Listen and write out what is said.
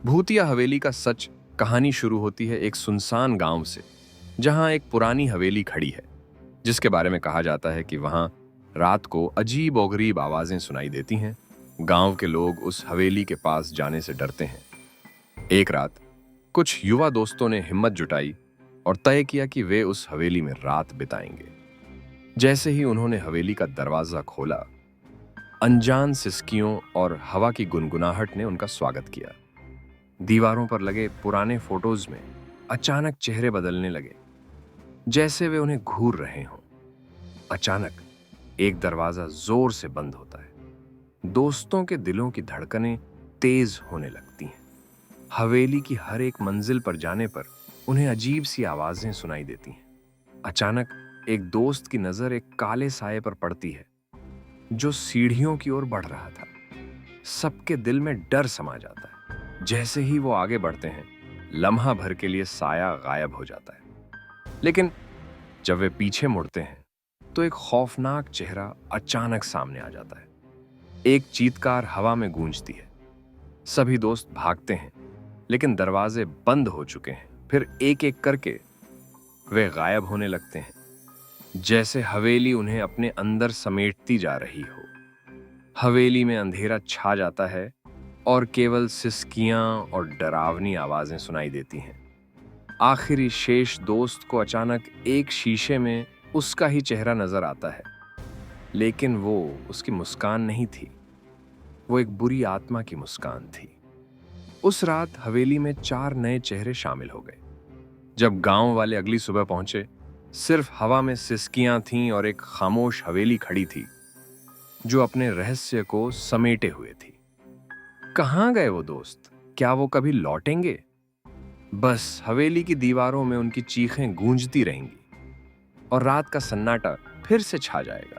भूतिया हवेली का सच कहानी शुरू होती है एक सुनसान गांव से, जहां एक पुरानी हवेली खड़ी है, जिसके बारे में कहा जाता है कि वहां रात को अजीब और गरीब आवाजें सुनाई देती हैं। गांव के लोग उस हवेली के पास जाने से डरते हैं। एक रात कुछ युवा दोस्तों ने हिम्मत जुटाई और तय किया कि वे उस हवेली में रात बिताएंगे। जैसे ही उन्होंने हवेली का दरवाजा खोला, अनजान सिसकियों और हवा की गुनगुनाहट ने उनका स्वागत किया। दीवारों पर लगे पुराने फोटोज में अचानक चेहरे बदलने लगे, जैसे वे उन्हें घूर रहे हों। अचानक एक दरवाजा जोर से बंद होता है। दोस्तों के दिलों की धड़कनें तेज होने लगती हैं। हवेली की हर एक मंजिल पर जाने पर उन्हें अजीब सी आवाजें सुनाई देती हैं। अचानक एक दोस्त की नजर एक काले साये पर पड़ती है, जो सीढ़ियों की ओर बढ़ रहा था। सबके दिल में डर समा जाता है। जैसे ही वो आगे बढ़ते हैं, लम्हा भर के लिए साया गायब हो जाता है। लेकिन जब वे पीछे मुड़ते हैं, तो एक खौफनाक चेहरा अचानक सामने आ जाता है। एक चीत्कार हवा में गूंजती है। सभी दोस्त भागते हैं, लेकिन दरवाजे बंद हो चुके हैं। फिर एक एक करके वे गायब होने लगते हैं, जैसे हवेली उन्हें अपने अंदर समेटती जा रही हो। हवेली में अंधेरा छा जाता है और केवल सिसकियां और डरावनी आवाजें सुनाई देती हैं। आखिरी शेष दोस्त को अचानक एक शीशे में उसका ही चेहरा नजर आता है, लेकिन वो उसकी मुस्कान नहीं थी। वो एक बुरी आत्मा की मुस्कान थी। उस रात हवेली में 4 नए चेहरे शामिल हो गए। जब गांव वाले अगली सुबह पहुंचे, सिर्फ हवा में सिसकियां थीं और एक खामोश हवेली खड़ी थी, जो अपने रहस्य को समेटे हुए थी। कहाँ गए वो दोस्त? क्या वो कभी लौटेंगे? बस हवेली की दीवारों में उनकी चीखें गूंजती रहेंगी और रात का सन्नाटा फिर से छा जाएगा।